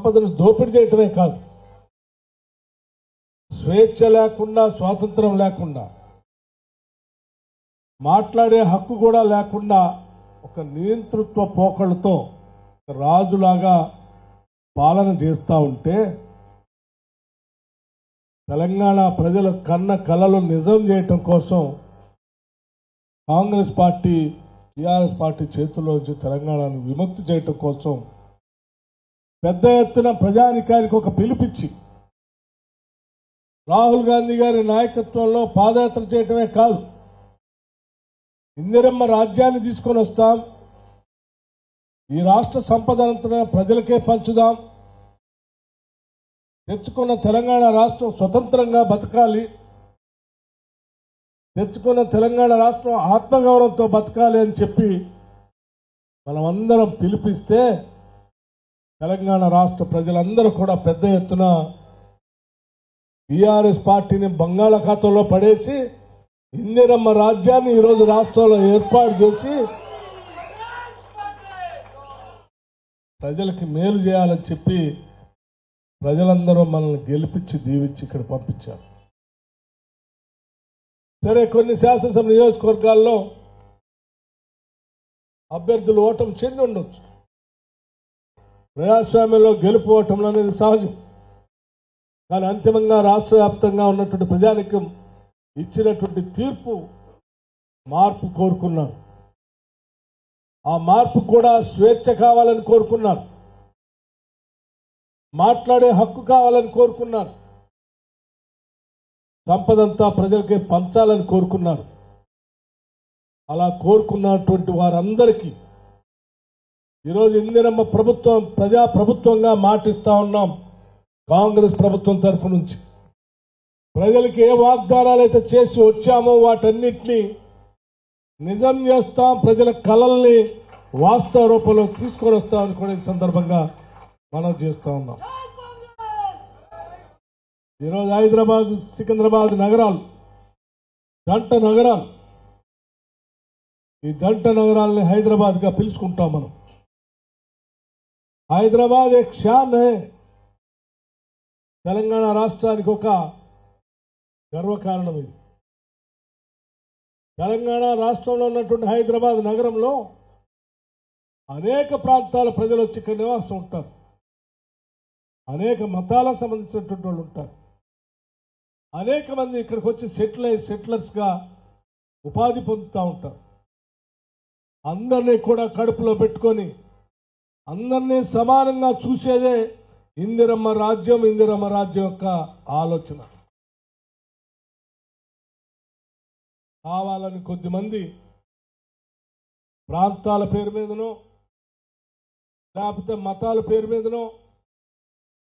సంపదను దోపిడీ చేయటమే కాదు, స్వేచ్ఛ లేకుండా, స్వాతంత్రం లేకుండా, మాట్లాడే హక్కు కూడా లేకుండా ఒక నియంతృత్వ పోకళ్ళతో రాజులాగా పాలన చేస్తూ ఉంటే తెలంగాణ ప్రజల కన్న కలలు నిజం చేయటం కోసం కాంగ్రెస్ పార్టీ, టీఆర్ఎస్ పార్టీ చేతుల్లోంచి తెలంగాణను విముక్తి చేయటం కోసం పెద్ద ఎత్తున ప్రజానికానికి ఒక పిలుపిచ్చి రాహుల్ గాంధీ గారి నాయకత్వంలో పాదయాత్ర చేయటమే కాదు, ఇందిరమ్మ రాజ్యాన్ని తీసుకొని వస్తాం, ఈ రాష్ట్ర సంపదంతా ప్రజలకే పంచుదాం, తెచ్చుకున్న తెలంగాణ రాష్ట్రం స్వతంత్రంగా బతకాలి, తెచ్చుకున్న తెలంగాణ రాష్ట్రం ఆత్మగౌరవంతో బతకాలి అని చెప్పి మనమందరం పిలిపిస్తే తెలంగాణ రాష్ట్ర ప్రజలందరూ కూడా పెద్ద ఎత్తున టీఆర్ఎస్ పార్టీని బంగాళాఖాతంలో పడేసి ఇందిరమ్మ రాజ్యాన్ని ఈరోజు రాష్ట్రంలో ఏర్పాటు చేసి ప్రజలకి మేలు చేయాలని చెప్పి ప్రజలందరూ మనల్ని గెలిపించి దీవించి ఇక్కడ పంపించారు. సరే, కొన్ని శాసనసభ నియోజకవర్గాల్లో అభ్యర్థులు ఓటమి చెంది ఉండొచ్చు. ప్రజాస్వామ్యంలో గెలుపు ఓటములు అనేది సహజం. కానీ అంతిమంగా రాష్ట్ర వ్యాప్తంగా ఉన్నటువంటి ప్రజానికం ఇచ్చినటువంటి తీర్పు మార్పు కోరుకున్నారు. ఆ మార్పు కూడా స్వేచ్ఛ కావాలని కోరుకున్నారు, మాట్లాడే హక్కు కావాలని కోరుకున్నారు, సంపదంతా ప్రజలకే పంచాలని కోరుకున్నారు. అలా కోరుకున్నటువంటి వారందరికీ ఈరోజు ఇందిరమ్మ ప్రభుత్వం ప్రజా ప్రభుత్వంగా మాటిస్తా ఉన్నాం. కాంగ్రెస్ ప్రభుత్వం తరఫు నుంచి ప్రజలకి ఏ వాగ్దానాలు అయితే చేసి వచ్చామో వాటన్నిటినీ నిజం చేస్తాం, ప్రజల కలల్ని వాస్తవ రూపంలో తీసుకొని వస్తామని కూడా ఈ సందర్భంగా మనం చేస్తా ఉన్నాం. ఈరోజు హైదరాబాద్, సికింద్రాబాద్ నగరాలు జంట నగరాలు. ఈ జంట నగరాలని హైదరాబాద్గా పిలుచుకుంటాం మనం. హైదరాబాద్ एक शान है, తెలంగాణ రాష్ట్రానికి ఒక గర్వకారణం ఇది. తెలంగాణ రాష్ట్రంలో ఉన్నటువంటి హైదరాబాద్ నగరంలో అనేక ప్రాంతాల ప్రజలు వచ్చి ఇక్కడ నివాసం ఉంటారు, అనేక మతాలకు సంబంధించినటువంటి వాళ్ళు ఉంటారు, అనేక మంది ఇక్కడికి వచ్చి సెటిలర్స్గా ఉపాధి పొందుతూ ఉంటారు. అందరినీ కూడా కడుపులో పెట్టుకొని అందరినీ సమానంగా చూసేదే ఇందిరమ్మ రాజ్యం, ఇందిరమ్మ రాజ్యం యొక్క ఆలోచన. కావాలని కొద్దిమంది ప్రాంతాల పేరు మీదనో, లేకపోతే మతాల పేరు మీదనో,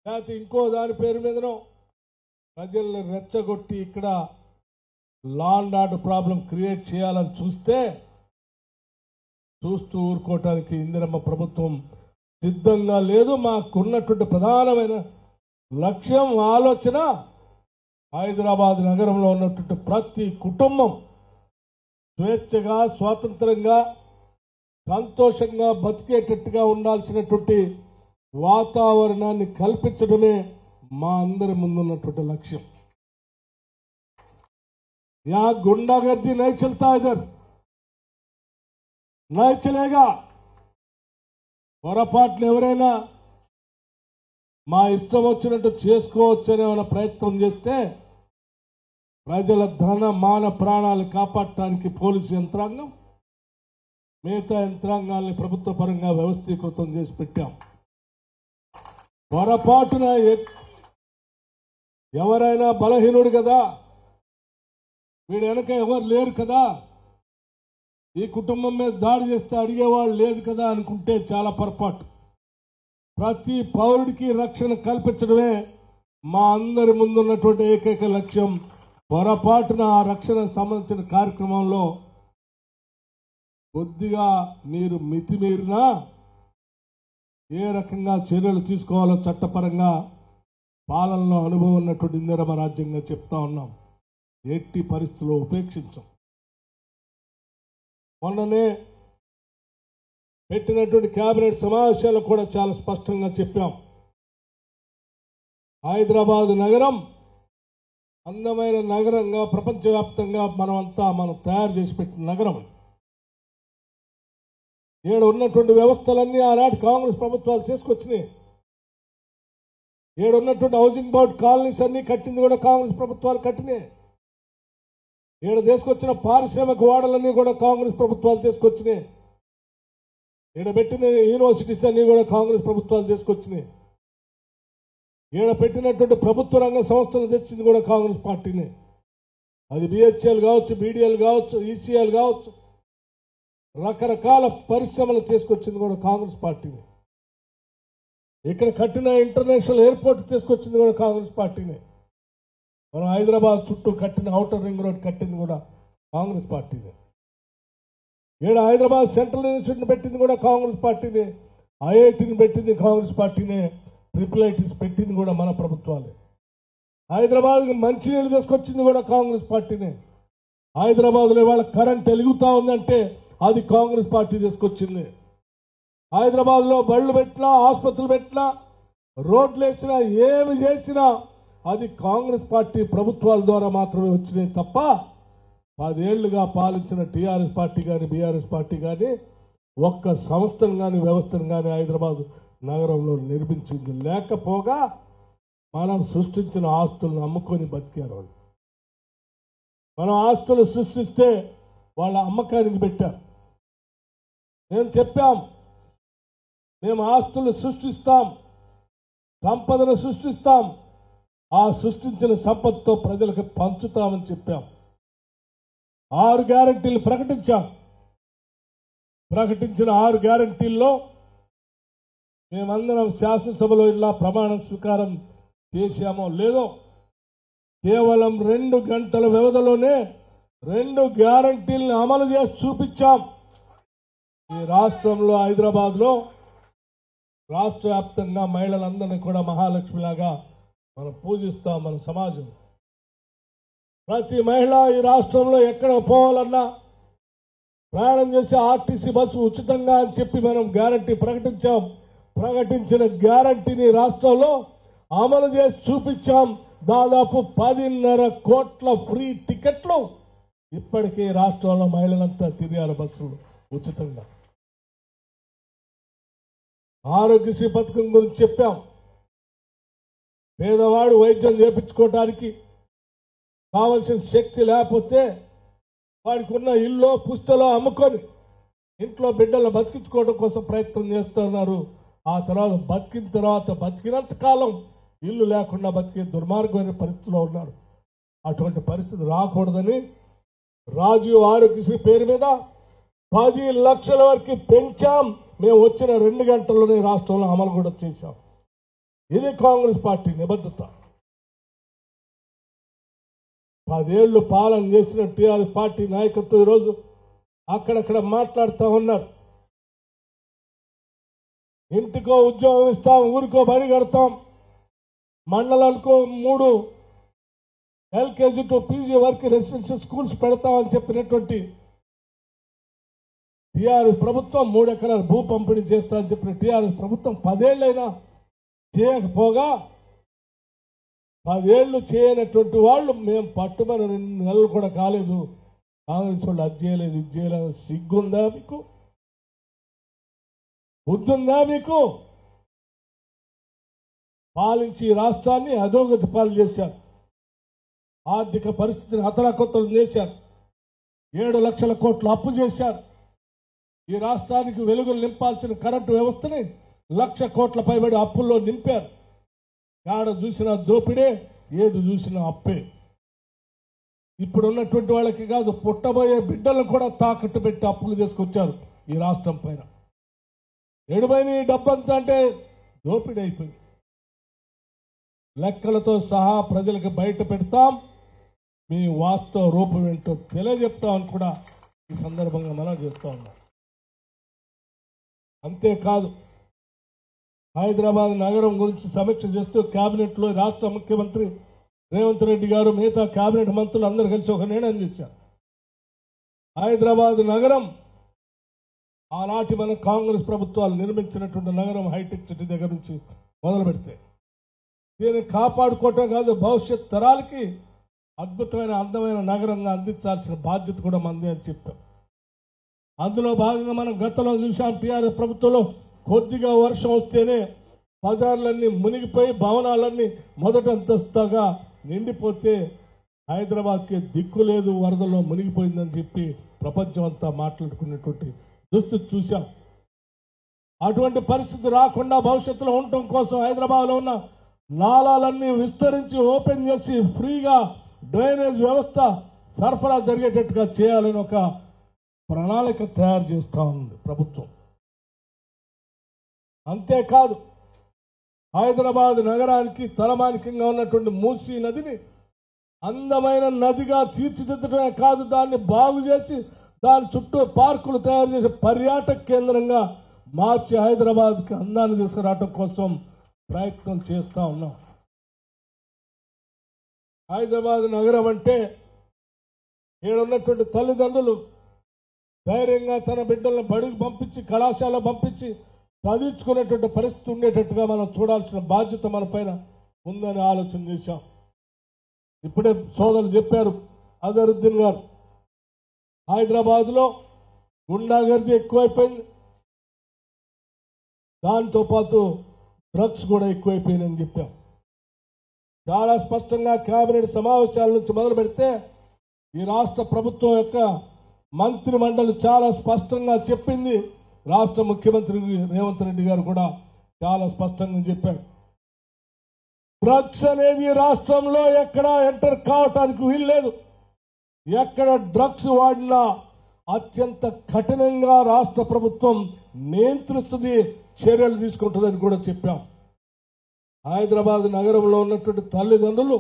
లేకపోతే ఇంకో దాని పేరు మీదనో ప్రజల్ని రెచ్చగొట్టి ఇక్కడ law and order problem create చేయాలని చూస్తూ ఊరుకోవటానికి ఇందిరమ్మ ప్రభుత్వం సిద్ధంగా లేదు. మాకున్నటువంటి ప్రధానమైన లక్ష్యం, ఆలోచన హైదరాబాద్ నగరంలో ఉన్నటువంటి ప్రతి కుటుంబం స్వేచ్ఛగా, స్వాతంత్రంగా, సంతోషంగా బతికేటట్టుగా ఉండాల్సినటువంటి వాతావరణాన్ని కల్పించడమే మా అందరి ముందున్నటువంటి లక్ష్యం. యా గుండాగర్दी नहीं चलता, इधर नहीं चलेगा. పొరపాట్లు ఎవరైనా మా ఇష్టం వచ్చినట్టు చేసుకోవచ్చనే ప్రయత్నం చేస్తే ప్రజల ధన మాన ప్రాణాలు కాపాడటానికి పోలీసు యంత్రాంగం, మిగతా యంత్రాంగాల్ని ప్రభుత్వ పరంగా వ్యవస్థీకృతం చేసి పెట్టాం. పొరపాటున ఎవరైనా బలహీనుడు కదా, వీడు వెనక ఎవరు లేరు కదా, ఈ కుటుంబం మీద దాడి చేస్తే అడిగేవాళ్ళు లేదు కదా అనుకుంటే చాలా పొరపాటు. ప్రతి పౌరుడికి రక్షణ కల్పించడమే మా అందరి ముందున్నటువంటి ఏకైక లక్ష్యం. పొరపాటున ఆ రక్షణకు సంబంధించిన కార్యక్రమంలో కొద్దిగా మీరు మితిమీరినా ఏ రకంగా చర్యలు తీసుకోవాలో చట్టపరంగా పాలనలో అనుభవం ఉన్నటువంటి ఇందిరమ్మ రాజ్యంగా చెప్తా ఉన్నాం. ఎట్టి పరిస్థితుల్లో ఉపేక్షించాం. మొన్ననే పెట్టినటువంటి కేబినెట్ సమావేశాల్లో కూడా చాలా స్పష్టంగా చెప్పాం. హైదరాబాద్ నగరం అందమైన నగరంగా ప్రపంచవ్యాప్తంగా మనం తయారు చేసి పెట్టిన నగరం. ఏడు ఉన్నటువంటి వ్యవస్థలన్నీ ఆనాటి కాంగ్రెస్ ప్రభుత్వాలు తీసుకొచ్చినాయి. ఏడు ఉన్నటువంటి హౌసింగ్ బోర్డ్ కాలనీస్ అన్ని కట్టింది కూడా కాంగ్రెస్ ప్రభుత్వాలు కట్టినాయి. ఏడు తీసుకొచ్చిన పారిశ్రామిక వాడలన్నీ కూడా కాంగ్రెస్ ప్రభుత్వాలు తీసుకొచ్చినాయి. ఈడ పెట్టిన యూనివర్సిటీస్ అన్ని కూడా కాంగ్రెస్ ప్రభుత్వాలు తీసుకొచ్చినాయి. ఈడ పెట్టినటువంటి ప్రభుత్వ రంగ సంస్థలు తెచ్చింది కూడా కాంగ్రెస్ పార్టీనే. అది బిహెచ్ఎల్ కావచ్చు, బీడీఎల్ కావచ్చు, ఈసీఎల్ కావచ్చు, రకరకాల పరిశ్రమలు తీసుకొచ్చింది కూడా కాంగ్రెస్ పార్టీనే. ఇక్కడ కట్టిన ఇంటర్నేషనల్ ఎయిర్పోర్ట్ తీసుకొచ్చింది కూడా కాంగ్రెస్ పార్టీనే. మనం హైదరాబాద్ చుట్టూ కట్టిన ఔటర్ రింగ్ రోడ్ కట్టింది కూడా కాంగ్రెస్ పార్టీనే. ఈడ హైదరాబాద్ సెంట్రల్ యూనివర్సిటీని పెట్టింది కూడా కాంగ్రెస్ పార్టీనే. ఐఐటిని పెట్టింది కాంగ్రెస్ పార్టీనే. ట్రిపుల్ ఐటీస్ పెట్టింది కూడా మన ప్రభుత్వాలే. హైదరాబాద్కి మంచినీళ్ళు తీసుకొచ్చింది కూడా కాంగ్రెస్ పార్టీనే. హైదరాబాద్లో ఇవాళ కరెంట్ వెలుగుతా ఉందంటే అది కాంగ్రెస్ పార్టీ తీసుకొచ్చింది. హైదరాబాద్లో బళ్ళు పెట్టినా, ఆసుపత్రులు పెట్టినా, రోడ్లు వేసినా, ఏమి చేసినా అది కాంగ్రెస్ పార్టీ ప్రభుత్వాల ద్వారా మాత్రమే వచ్చినాయి తప్ప 10 ఏళ్లుగా పాలించిన టీఆర్ఎస్ పార్టీ కానీ బీఆర్ఎస్ పార్టీ కానీ ఒక్క సంస్థను కానీ వ్యవస్థను కానీ హైదరాబాద్ నగరంలో నిర్మించింది లేకపోగా మనం సృష్టించిన ఆస్తులను అమ్ముకొని బతికారు వాళ్ళు. మనం ఆస్తులు సృష్టిస్తే వాళ్ళ అమ్మకానికి పెట్టారు. నేను చెప్పాం, మేము ఆస్తులు సృష్టిస్తాం, సంపదను సృష్టిస్తాం, ఆ సృష్టించిన సంపదతో ప్రజలకు పంచుతామని చెప్పాం. 6 గ్యారంటీలు ప్రకటించాం. ప్రకటించిన 6 గ్యారంటీల్లో మేమందరం శాసనసభలో ఇలా ప్రమాణ స్వీకారం చేశామో లేదో కేవలం 2 గంటల వ్యవధిలోనే 2 గ్యారంటీలను అమలు చేసి చూపించాం. ఈ రాష్ట్రంలో హైదరాబాద్లో రాష్ట్ర వ్యాప్తంగా మహిళలందరినీ కూడా మహాలక్ష్మిలాగా మనం పూజిస్తాం. మన సమాజం ప్రతి మహిళ ఈ రాష్ట్రంలో ఎక్కడ పోవాలన్నా ప్రయాణం చేసి ఆర్టీసీ బస్సు ఉచితంగా అని చెప్పి మనం గ్యారంటీ ప్రకటించాం. ప్రకటించిన గ్యారంటీని రాష్ట్రంలో అమలు చేసి చూపించాం. దాదాపు 10.5 కోట్ల ఫ్రీ టికెట్లు ఇప్పటికీ రాష్ట్రంలో మహిళలంతా తిరిగారు బస్సులు ఉచితంగా. ఆరోగ్యశ్రీ పథకం గురించి చెప్పాం. పేదవాడు వైద్యం చేయించుకోవడానికి కావలసిన శక్తి లేకపోతే వాడికి ఉన్న ఇల్లు పుస్తలో అమ్ముకొని ఇంట్లో బిడ్డలను బతికించుకోవడం కోసం ప్రయత్నం చేస్తున్నారు. ఆ తర్వాత బతికినంత కాలం ఇల్లు లేకుండా బతికే దుర్మార్గమైన పరిస్థితిలో ఉన్నారు. అటువంటి పరిస్థితి రాకూడదని రాజీవ్ ఆరోగ్యశ్రీ పేరు మీద 10 లక్షల వరకు పెంచాం. మేము వచ్చిన 2 గంటల్లోనే రాష్ట్రంలో అమలు కూడా చేశాం. ఇది కాంగ్రెస్ పార్టీ నిబద్ధత. 10 ఏళ్లు పాలన చేసిన టీఆర్ఎస్ పార్టీ నాయకత్వం ఈరోజు అక్కడక్కడ మాట్లాడుతూ ఉన్నారు. ఇంటికో ఉద్యోగం ఇస్తాం, ఊరికో బడి కడతాం, మండలానికో 3 LKG టు PG వరకు రెసిడెన్షియల్ స్కూల్స్ పెడతామని చెప్పినటువంటి టీఆర్ఎస్ ప్రభుత్వం 3 ఎకరాల భూ పంపిణీ చేస్తామని చెప్పిన టీఆర్ఎస్ ప్రభుత్వం 10 ఏళ్ళైనా చేయకపోగా 10 ఏళ్లు చేయనటువంటి వాళ్ళు మేము పట్టుమని 2 నెలలు కూడా కాలేదు, కాంగ్రెస్ వాళ్ళు అది చేయలేదు ఇది చేయలేదు. సిగ్గుందా మీకు? బుద్ధుందా మీకు? పాలించి రాష్ట్రాన్ని అధోగతి పాలు చేశారు. ఆర్థిక పరిస్థితిని అతలాకుతలం చేశారు. 7 లక్షల కోట్ల అప్పు చేశారు. ఈ రాష్ట్రానికి వెలుగులు నింపాల్సిన కరెంటు వ్యవస్థని 1,00,000 కోట్ల పైబడి అప్పుల్లో నింపారు. ఏడ చూసినా దోపిడే, ఏది చూసినా అప్పే. ఇప్పుడు ఉన్నటువంటి వాళ్ళకి కాదు, పుట్టబోయే బిడ్డలను కూడా తాకట్టు పెట్టి అప్పులు తీసుకొచ్చారు ఈ రాష్ట్రం పైన. ఎడుమైన ఈ డబ్బంతా అంటే దోపిడీ అయిపోయింది. లెక్కలతో సహా ప్రజలకు బయట పెడతాం, మీ వాస్తవ రూపం ఏంటో తెలియజెప్తామని కూడా ఈ సందర్భంగా మనం చేస్తా ఉన్నాం. అంతేకాదు, హైదరాబాద్ నగరం గురించి సమీక్ష చేస్తూ కేబినెట్లో రాష్ట్ర ముఖ్యమంత్రి రేవంత్ రెడ్డి గారు మిగతా కేబినెట్ మంత్రులు అందరూ కలిసి ఒక నిర్ణయం చేశారు. హైదరాబాద్ నగరం ఆనాటి మన కాంగ్రెస్ ప్రభుత్వాలు నిర్మించినటువంటి నగరం హైటెక్ సిటీ దగ్గర నుంచి మొదలు పెడితే దీన్ని కాపాడుకోవటం కాదు, భవిష్యత్ తరాలకి అద్భుతమైన అందమైన నగరంగా అందించాల్సిన బాధ్యత కూడా మంది అని చెప్పాం. అందులో భాగంగా మనం గతంలో చూసాం, టీఆర్ఎస్ ప్రభుత్వంలో కొద్దిగా వర్షం వస్తేనే బజార్లన్నీ మునిగిపోయి భవనాలన్నీ మొదటి అంతస్తుగా నిండిపోతే హైదరాబాద్కి దిక్కు లేదు, వరదల్లో మునిగిపోయిందని చెప్పి ప్రపంచం అంతా మాట్లాడుకునేటువంటి దుస్థితి చూశాం. అటువంటి పరిస్థితి రాకుండా భవిష్యత్తులో ఉండటం కోసం హైదరాబాద్లో ఉన్న నాలాలన్నీ విస్తరించి ఓపెన్ చేసి ఫ్రీగా డ్రైనేజ్ వ్యవస్థ సరఫరా జరిగేటట్టుగా చేయాలని ఒక ప్రణాళిక తయారు చేస్తూ ఉంది ప్రభుత్వం. అంతేకాదు, హైదరాబాద్ నగరానికి తలమానికంగా ఉన్నటువంటి మూసీ నదిని అందమైన నదిగా తీర్చిదిద్దడమే కాదు, దాన్ని బాగు చేసి దాని చుట్టూ పార్కులు తయారు చేసి పర్యాటక కేంద్రంగా మార్చి హైదరాబాద్కి అందాన్ని తీసుకురావడం కోసం ప్రయత్నం చేస్తూ ఉన్నాం. హైదరాబాద్ నగరం అంటే ఇక్కడ ఉన్నటువంటి తల్లిదండ్రులు ధైర్యంగా తన బిడ్డలను బడికి పంపించి కళాశాల పంపించి చదివించుకునేటువంటి పరిస్థితి ఉండేటట్టుగా మనం చూడాల్సిన బాధ్యత మన పైన ఉందని ఆలోచన చేశాం. ఇప్పుడే సోదరులు చెప్పారు, అజరుద్దీన్ గారు, హైదరాబాద్లో గుండాగర్దీ ఎక్కువైపోయింది, దాంతోపాటు డ్రగ్స్ కూడా ఎక్కువైపోయినాయని చెప్పాం. చాలా స్పష్టంగా కేబినెట్ సమావేశాల నుంచి మొదలు పెడితే ఈ రాష్ట్ర ప్రభుత్వం యొక్క మంత్రి మండలి చాలా స్పష్టంగా చెప్పింది. రాష్ట్ర ముఖ్యమంత్రి రేవంత్ రెడ్డి గారు కూడా చాలా స్పష్టంగా చెప్పారు, డ్రగ్స్ అనేది రాష్ట్రంలో ఎక్కడ ఎంటర్ కావటానికి వీల్లేదు. ఎక్కడ డ్రగ్స్ వాడినా అత్యంత కఠినంగా రాష్ట్ర ప్రభుత్వం నియంత్రిస్తుంది, చర్యలు తీసుకుంటుందని కూడా చెప్పాం. హైదరాబాద్ నగరంలో ఉన్నటువంటి తల్లిదండ్రులు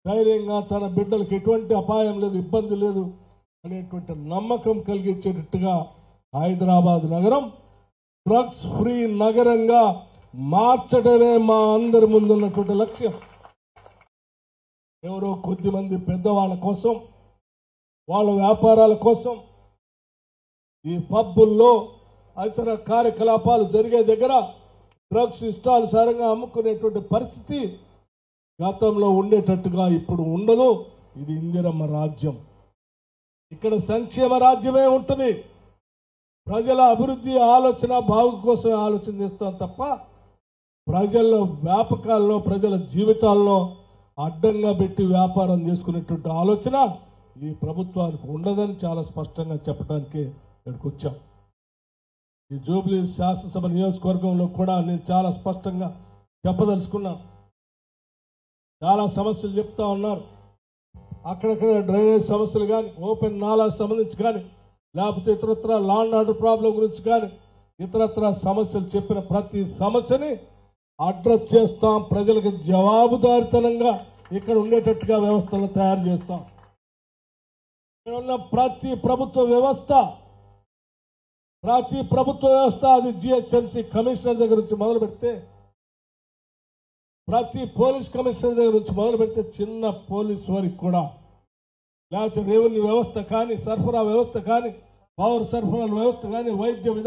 ధైర్యంగా తన బిడ్డలకు ఎటువంటి అపాయం లేదు, ఇబ్బంది లేదు అనేటువంటి నమ్మకం కలిగించేటట్టుగా హైదరాబాద్ నగరం డ్రగ్స్ ఫ్రీ నగరంగా మార్చడమే మా అందరి ముందున్నటువంటి లక్ష్యం. ఎవరో కొద్దిమంది పెద్దవాళ్ళ కోసం, వాళ్ళ వ్యాపారాల కోసం ఈ పబ్బుల్లో ఇతర కార్యకలాపాలు జరిగే దగ్గర డ్రగ్స్ ఇష్టానుసారంగా అమ్ముకునేటువంటి పరిస్థితి గతంలో ఉండేటట్టుగా ఇప్పుడు ఉండదు. ఇది ఇందిరమ్మ రాజ్యం. ఇక్కడ సంక్షేమ రాజ్యమే ఉంటుంది. ప్రజల అభివృద్ధి ఆలోచన బాగు కోసం ఆలోచన చేస్తాం తప్ప ప్రజల వ్యాపకాల్లో ప్రజల జీవితాల్లో అడ్డంగా పెట్టి వ్యాపారం చేసుకునేటువంటి ఆలోచన ఈ ప్రభుత్వానికి ఉండదని చాలా స్పష్టంగా చెప్పడానికి ఇక్కడికి వచ్చాం. ఈ జూబ్లీ శాసనసభ నియోజకవర్గంలో కూడా నేను చాలా స్పష్టంగా చెప్పదలుచుకున్నాను. చాలా సమస్యలు చెప్తా ఉన్నారు. అక్కడక్కడ డ్రైనేజ్ సమస్యలు కానీ, ఓపెన్ నాలాకు సంబంధించి కానీ, లేకపోతే ఇతరత్ర లా అండ్ ఆర్డర్ ప్రాబ్లం గురించి కానీ, ఇతరత్ర సమస్యలు చెప్పిన ప్రతి సమస్యని అడ్రస్ చేస్తాం. ప్రజలకు జవాబుదారితనంగా ఇక్కడ ఉండేటట్టుగా వ్యవస్థలు తయారు చేస్తాం. ఇక్కడ ఉన్న ప్రతి ప్రభుత్వ వ్యవస్థ అది జిహెచ్ఎంసీ కమిషనర్ దగ్గర నుంచి మొదలు పెడితే, ప్రతి పోలీస్ కమిషనర్ దగ్గర నుంచి మొదలు పెడితే, చిన్న పోలీస్ వారికి కూడా, లేకపోతే రెవెన్యూ వ్యవస్థ కానీ, సరఫరా వ్యవస్థ కానీ, పౌర సరఫరా వ్యవస్థ కానీ, వైద్య